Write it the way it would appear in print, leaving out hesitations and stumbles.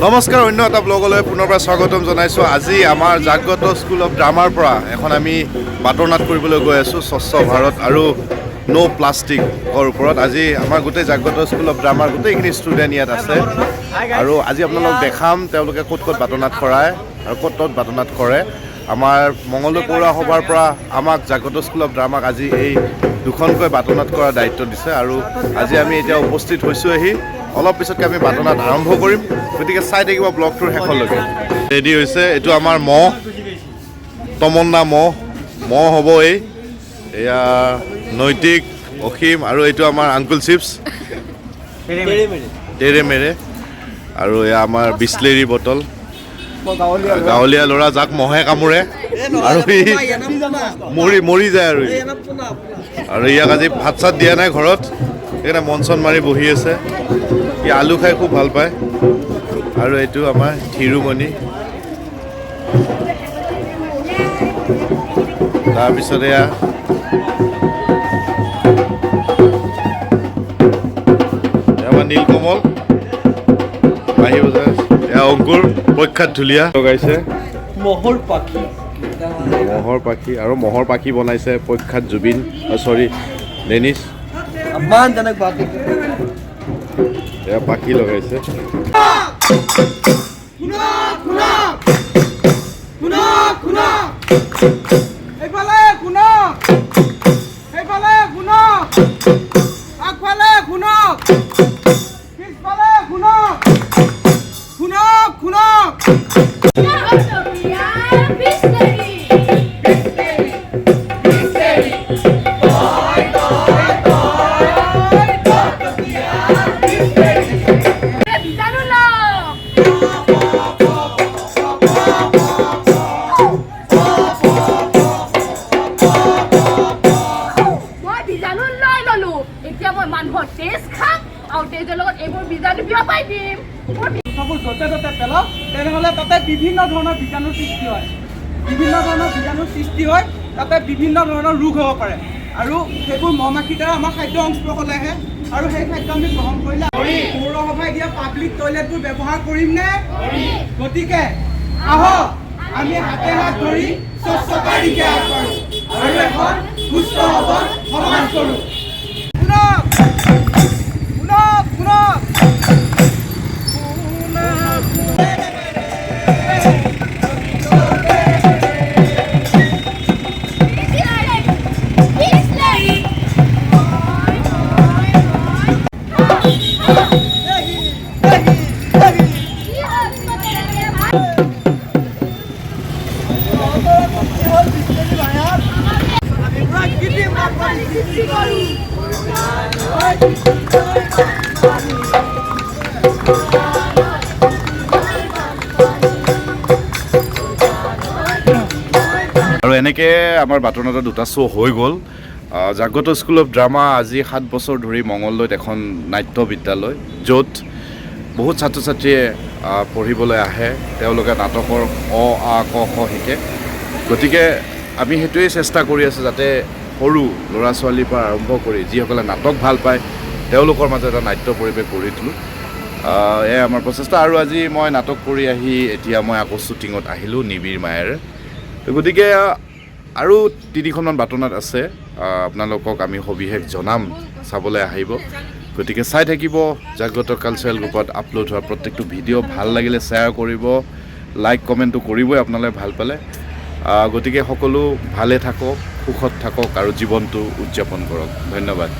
নমস্কাৰ, অন্য এটা ব্লগলৈ পুনৰবাৰ স্বাগতম জনাইছোঁ। আজি আমাৰ জাগ্ৰত স্কুল অফ ড্ৰামাৰ পৰা এখন আমি বাটৰ নাট কৰিবলৈ গৈ আছোঁ স্বচ্ছ ভাৰত আৰু ন' প্লাষ্টিকৰ ওপৰত। আজি আমাৰ গোটেই জাগ্ৰত স্কুল অফ ড্ৰামাৰ গোটেইখিনি ষ্টুডেণ্ট ইয়াত আছে আৰু আজি আপোনালোকক দেখাম তেওঁলোকে ক'ত ক'ত বাটৰ নাট কৰায় আৰু ক'ত ক'ত বাটৰ নাট কৰে। আমাৰ মঙলদৈ পৌৰসভাৰ পৰা আমাক জাগ্ৰত স্কুল অফ ড্ৰামাক আজি এই দুখনকৈ বাটৰ নাট কৰাৰ দায়িত্ব দিছে আৰু আজি আমি এতিয়া উপস্থিত হৈছোঁহি। অলপ পিছতকৈ আমি বাটৰ নাট আৰম্ভ কৰিম, গতিকে চাই থাকিব ব্লগটোৰ শেষলৈকে। ৰেডি হৈছে, এইটো আমাৰ মহ তমন্না মহ হ'ব। এয়া নৈতিক, অসীম আৰু এইটো আমাৰ আংকুল চিপছ তেৰে মেৰে আৰু এয়া আমাৰ বিছলেৰী বটল। গাঁৱলীয়া ল'ৰা যাক মহে কামোৰে আৰু সি মৰি যায় আৰু ইয়াক আজি ভাত চাত দিয়া নাই ঘৰত, সেইকাৰণে মন চন মাৰি বহি আছে। সি আলু খাই খুব ভাল পায়। আৰু এইটো আমাৰ থিৰুমণি। তাৰপিছত এয়া আমাৰ নীলকমল আহি বজাই। এয়া অংকুৰ পৰীক্ষাত ধুলীয়া লগাইছে। মহৰ পাখি আৰু মহৰ পাখি বনাইছে পৰীক্ষাত জুবিন ডেনিছ। এয়া পাখি লগাইছে। তেনেহ'লে তাতে বিভিন্ন ধৰণৰ বীজাণুৰ সৃষ্টি হয়, তাতে বিভিন্ন ধৰণৰ ৰোগ হ'ব পাৰে আৰু সেইবোৰ মহ মাখিৰ দ্বাৰা আমাৰ খাদ্য সংস্পৰ্শলৈ আহে আৰু সেই খাদ্য আমি গ্ৰহণ কৰিলে পৌৰসভাই দিয়া পাব্লিক টয়লেটবোৰ ব্যৱহাৰ কৰিম নে? গতিকে আহক আমি হাতে হাত ধৰি স্বচ্ছতাৰ দিশে আগবাঢ়ো আৰু এখন সুস্থ সবল সমাজ কৰোঁ। আৰু এনেকৈ আমাৰ বাটৰ নাটৰ দুটা শ্ব' হৈ গ'ল। জাগ্ৰত স্কুল অফ ড্ৰামা আজি 7 বছৰ ধৰি মঙলদৈত এখন নাট্য বিদ্যালয়, য'ত বহুত ছাত্ৰ ছাত্ৰীয়ে পঢ়িবলৈ আহে। তেওঁলোকে নাটকৰ অ আ ক খ শিকে। গতিকে আমি সেইটোৱেই চেষ্টা কৰি আছোঁ যাতে সৰু ল'ৰা ছোৱালীৰ পৰা আৰম্ভ কৰি যিসকলে নাটক ভাল পায় তেওঁলোকৰ মাজত এটা নাট্য পৰিৱেশ গঢ়ি তোলোঁ। এয়াই আমাৰ প্ৰচেষ্টা। আৰু আজি মই নাটক কৰি আহি এতিয়া মই আকৌ শ্বুটিঙত আহিলোঁ নিবিড় মায়েৰে। গতিকে আৰু 3খনমান বাটৰ নাট আছে, আপোনালোকক আমি সবিশেষ জনাম, চাবলৈ আহিব। গতিকে চাই থাকিব জাগ্ৰত কালচাৰেল গ্ৰুপত আপলোড হোৱা প্ৰত্যেকটো ভিডিঅ'। ভাল লাগিলে শ্বেয়াৰ কৰিব, লাইক কমেণ্টটো কৰিবই আপোনালোকে ভাল পালে। গতিকে সকলো ভালে থাকক, সুখত থাকক আৰু জীৱনটো উদযাপন কৰক। ধন্যবাদ।